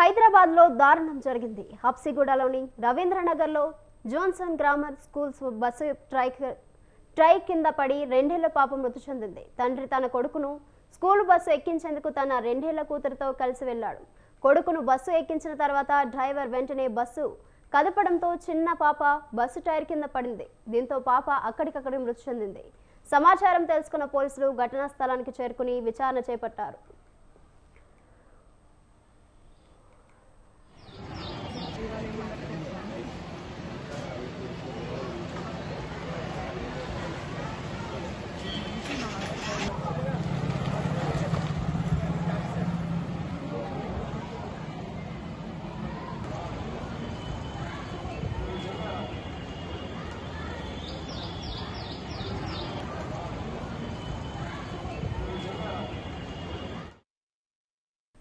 హైదరాబాద్ లో దారుణం జరిగింది. హబ్సిగూడలోని రవీంద్రనగర్ లో Jonsson grammar schools bus try కింద పడి 2 ఏళ్ల పాప మృతి చెందింది. తండ్రి తన కొడుకును స్కూల్ బస్సు ఎక్కించేందుకు తన 2 ఏళ్ల కూతురుతో కలిసి వెళ్లాడు. కొడుకును బస్సు ఎక్కించిన తర్వాత డ్రైవర్ వెంటనే బస్సు కదపడంతో చిన్న పాప బస్సు టైర్ కింద పడింది. దీంతో పాప అక్కడికక్కడే మృతి చెందింది. సమాచారం తెలుసుకున్న పోలీసులు ఘటనా స్థలానికి చేరుకుని విచారణ చేపట్టారు.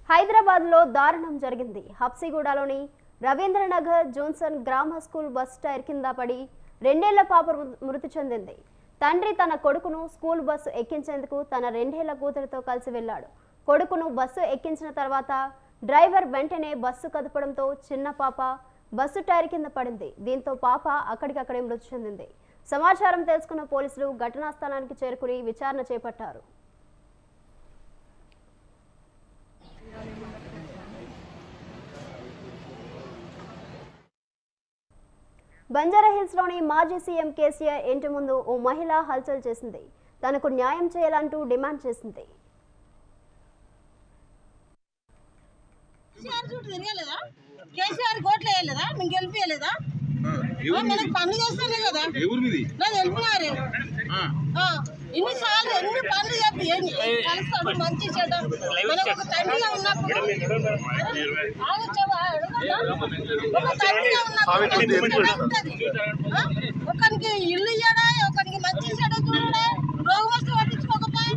హైదరాబాద్ లో దారుణం జరిగింది. హబ్సిగూడలోని Ravindranagar Johnson grammar school bus tyre కింద పడి 2 ఏళ్ల పాప మృతి చెందింది. తండ్రి తన కొడుకును స్కూల్ బస్సు ఎక్కించేందుకు తన 2 ఏళ్ల కూతురుతో కలిసి వెళ్లాడు. కొడుకును బస్సు ఎక్కించిన తర్వాత డ్రైవర్ వెంటనే బస్సు కదపడంతో చిన్న పాప బస్సు టైర్ కింద పడింది. దీంతో పాప అక్కడికక్కడే మృతి చెందింది. సమాచారం తెలుసుకున్న పోలీసులు ఘటనా స్థలానికి చేరుకుని విచారణ చేపట్టారు. బంజారాహిల్స్ లోని మాజీ సీఎం కేసీఆర్ ఇంటి ముందు ఓ మహిళ హల్చల్ చేసింది. తనకు న్యాయం చేయాలంటూ డిమాండ్ చేసింది. ఇన్నిసార్లు ఎన్ని పనులు చెప్పి కలుస్తాడు మంచి చెడ్డ మనకు ఒక తండ్రిగా ఉన్నప్పుడు ఒక తండ్రిగా ఒకరికి ఇల్లు ఇయ్యడా ఒకరికి మంచి చెడ్డ చూడడా రోగ వస్తు పట్టించుకోకపోయి.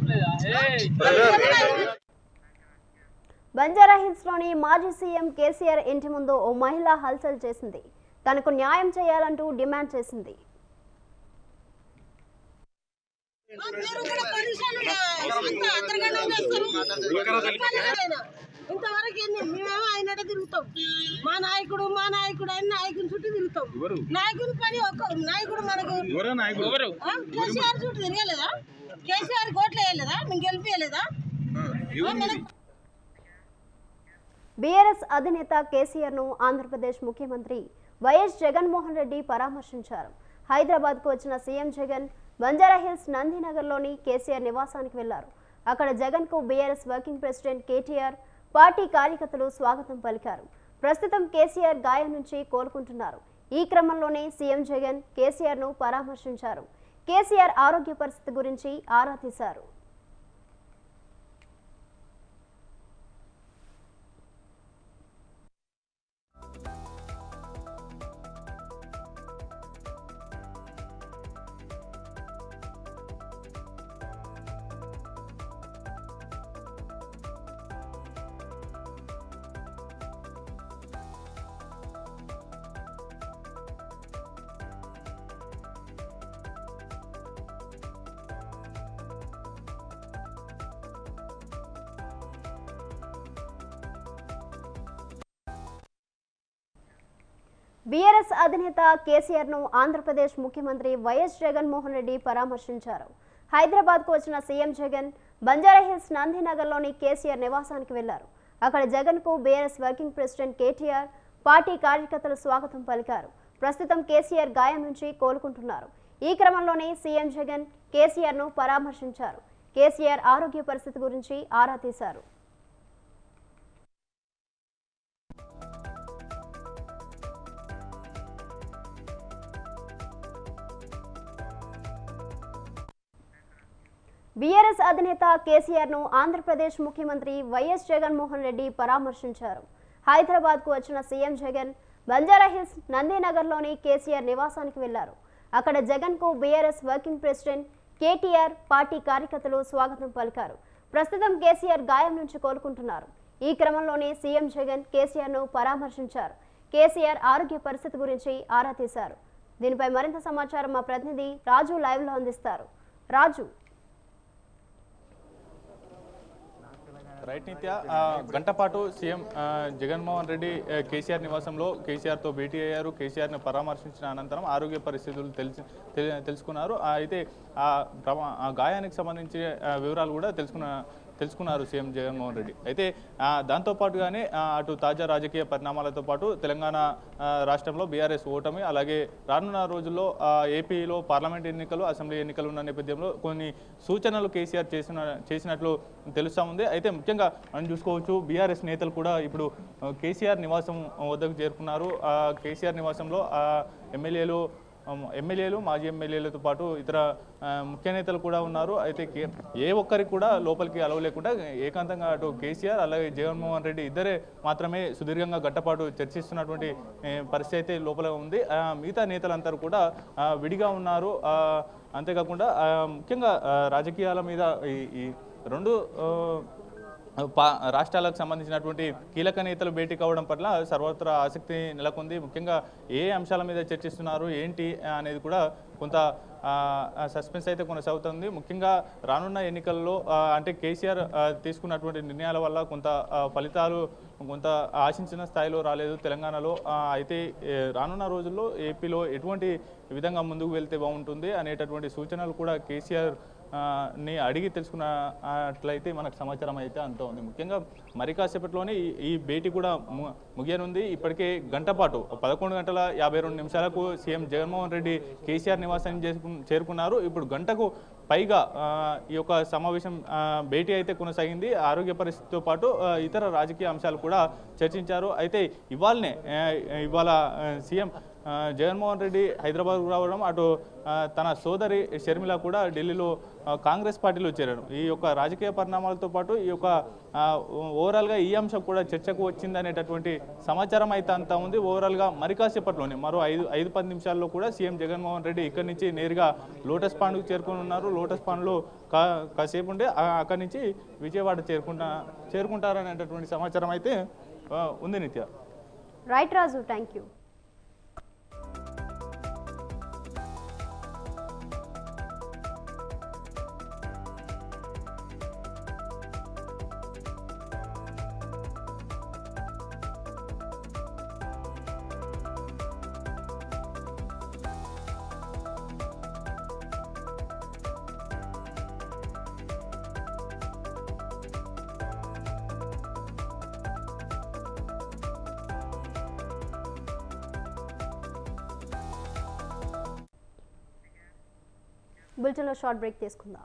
బంజారాహిల్స్ లోని మాజీ సీఎం కేసీఆర్ ఇంటి ముందు ఓ మహిళ హల్చల్ చేసింది. తనకు న్యాయం చేయాలంటూ డిమాండ్ చేసింది. ఇంతవరకు మేమేమో ఆయన తిరుగుతాం. మా నాయకుడు ఆయన నాయకుని చుట్టూ తిరుగుతాం. నాయకుని పని ఒక నాయకుడు మనకు కేసీఆర్ చుట్టూ తిరగలేదా? కేసీఆర్ కోట్లు వేయలేదా? మేము గెలిపియలేదా? బీఆర్ఎస్ అధినేత కేసీఆర్ ను ఆంధ్రప్రదేశ్ ముఖ్యమంత్రి వైఎస్ జగన్మోహన్ రెడ్డి పరామర్శించారు. హైదరాబాద్ కు వచ్చిన సీఎం జగన్ బంజారాహిల్స్ నందినగర్లోని కేసీఆర్ నివాసానికి వెళ్లారు. అక్కడ జగన్ కు BRS working president KTR party కార్యకర్తలు స్వాగతం పలికారు. ప్రస్తుతం కేసీఆర్ గాయం నుంచి కోలుకుంటున్నారు. ఈ క్రమంలోనే సీఎం జగన్ కేసీఆర్ ను పరామర్శించారు. కేసీఆర్ ఆరోగ్య పరిస్థితి గురించి ఆరా తీశారు. బీఆర్ఎస్ అధినేత కేసీఆర్ ను ఆంధ్రప్రదేశ్ ముఖ్యమంత్రి వైఎస్ జగన్మోహన్ రెడ్డి పరామర్శించారు. హైదరాబాద్ కు వచ్చిన సీఎం జగన్ బంజారాహిల్స్ నందినగర్లోని కేసీఆర్ నివాసానికి వెళ్లారు. అక్కడ జగన్ కు BRS working president KTR party కార్యకర్తలు స్వాగతం పలికారు. ప్రస్తుతం కేసీఆర్ గాయం నుంచి కోలుకుంటున్నారు. ఈ క్రమంలోనే సీఎం జగన్ కేసీఆర్ ను పరామర్శించారు. కేసీఆర్ ఆరోగ్య పరిస్థితి గురించి ఆరా తీశారు. బీఆర్ఎస్ అధినేత కేసీఆర్ ను ఆంధ్రప్రదేశ్ ముఖ్యమంత్రి వైఎస్ జగన్మోహన్ రెడ్డి పరామర్శించారు. హైదరాబాద్ కు వచ్చిన సీఎం జగన్ బంజారాహిల్స్ నందినగర్లోని కేసీఆర్ నివాసానికి వెళ్లారు. అక్కడ జగన్ కు BRS working president KTR party కార్యకర్తలు స్వాగతం పలికారు. ప్రస్తుతం కేసీఆర్ గాయం నుంచి కోలుకుంటున్నారు. ఈ క్రమంలోనే సీఎం జగన్ కేసీఆర్ ను పరామర్శించారు. కేసీఆర్ ఆరోగ్య పరిస్థితి గురించి ఆరా తీశారు. దీనిపై మరింత సమాచారం మా ప్రతినిధి రాజు లైవ్ లో అందిస్తారు. రాజు రైట్ నిత్య గంట పాటు సీఎం జగన్మోహన్ రెడ్డి కేసీఆర్ నివాసంలో కేసీఆర్తో భేటీ అయ్యారు. కేసీఆర్ని పరామర్శించిన అనంతరం ఆరోగ్య పరిస్థితులు తెలుసుకున్నారు. అయితే ఆ గాయానికి సంబంధించి వివరాలు కూడా తెలుసుకున్నారు సీఎం జగన్మోహన్ రెడ్డి. అయితే దాంతోపాటుగానే అటు తాజా రాజకీయ పరిణామాలతో పాటు తెలంగాణ రాష్ట్రంలో బీఆర్ఎస్ ఓటమి, అలాగే రానున్న రోజుల్లో ఏపీలో పార్లమెంట్ ఎన్నికలు, అసెంబ్లీ ఎన్నికలు ఉన్న నేపథ్యంలో కొన్ని సూచనలు కేసీఆర్ చేసినట్లు తెలుస్తూ ఉంది. అయితే ముఖ్యంగా మనం చూసుకోవచ్చు, బీఆర్ఎస్ నేతలు కూడా ఇప్పుడు కేసీఆర్ నివాసం వద్దకు చేరుకున్నారు. కేసీఆర్ నివాసంలో ఎమ్మెల్యేలు మాజీ ఎమ్మెల్యేలతో పాటు ఇతర ముఖ్య నేతలు కూడా ఉన్నారు. అయితే ఏ ఒక్కరికి కూడా లోపలికి అలవ లేకుండా ఏకాంతంగా అటు కేసీఆర్ అలాగే జగన్మోహన్ రెడ్డి ఇద్దరే మాత్రమే సుదీర్ఘంగా గట్టపాటు చర్చిస్తున్నటువంటి పరిస్థితి అయితే లోపల ఉంది. మిగతా నేతలందరూ కూడా విడిగా ఉన్నారు. అంతేకాకుండా ముఖ్యంగా రాజకీయాల మీద ఈ రెండు రాష్ట్రాలకు సంబంధించినటువంటి కీలక నేతలు భేటీ కావడం పట్ల సర్వత్రా ఆసక్తి నెలకొంది. ముఖ్యంగా ఏ అంశాల మీద చర్చిస్తున్నారు ఏంటి అనేది కూడా కొంత సస్పెన్స్ అయితే కొనసాగుతుంది. ముఖ్యంగా రానున్న ఎన్నికల్లో అంటే కేసీఆర్ తీసుకున్నటువంటి నిర్ణయాల వల్ల కొంత ఫలితాలు కొంత ఆశించిన స్థాయిలో రాలేదు తెలంగాణలో. అయితే రానున్న రోజుల్లో ఏపీలో ఎటువంటి విధంగా ముందుకు వెళ్తే బాగుంటుంది అనేటటువంటి సూచనలు కూడా కేసీఆర్ ని అడిగి తెలుసుకున్నట్లయితే మనకు సమాచారం అయితే అంతా ఉంది. ముఖ్యంగా మరి కాసేపట్లోనే ఈ భేటీ కూడా ముగియనుంది. ఇప్పటికే గంట పాటు 11:52 సీఎం జగన్మోహన్ రెడ్డి కేసీఆర్ నివాసానికి చేరుకున్నారు. ఇప్పుడు గంటకు పైగా ఈ యొక్క సమావేశం భేటీ అయితే కొనసాగింది. ఆరోగ్య పరిస్థితితో పాటు ఇతర రాజకీయ అంశాలు కూడా చర్చించారు. అయితే ఇవాళ సీఎం జగన్మోహన్ రెడ్డి హైదరాబాద్కు రావడం, అటు తన సోదరి షర్మిల కూడా ఢిల్లీలో కాంగ్రెస్ పార్టీలో చేరడం, ఈ యొక్క రాజకీయ పరిణామాలతో పాటు ఈ యొక్క ఓవరాల్గా ఈ అంశం కూడా చర్చకు వచ్చింది అనేటటువంటి సమాచారం అయితే అంతా ఉంది. ఓవరాల్గా మరి కాసేపట్లోనే మరో 5-10 నిమిషాల్లో కూడా సీఎం జగన్మోహన్ రెడ్డి ఇక్కడి నుంచి నేరుగా లోటస్ పాండ్కు చేరుకుని ఉన్నారు. లోటస్ పాండ్లో కాసేపు ఉండే అక్కడి నుంచి విజయవాడ చేరుకుంటారనేటటువంటి సమాచారం అయితే ఉంది. నిత్య. Right Raju, thank you. బులెటిన్లో షార్ట్ బ్రేక్ తీసుకుందాం.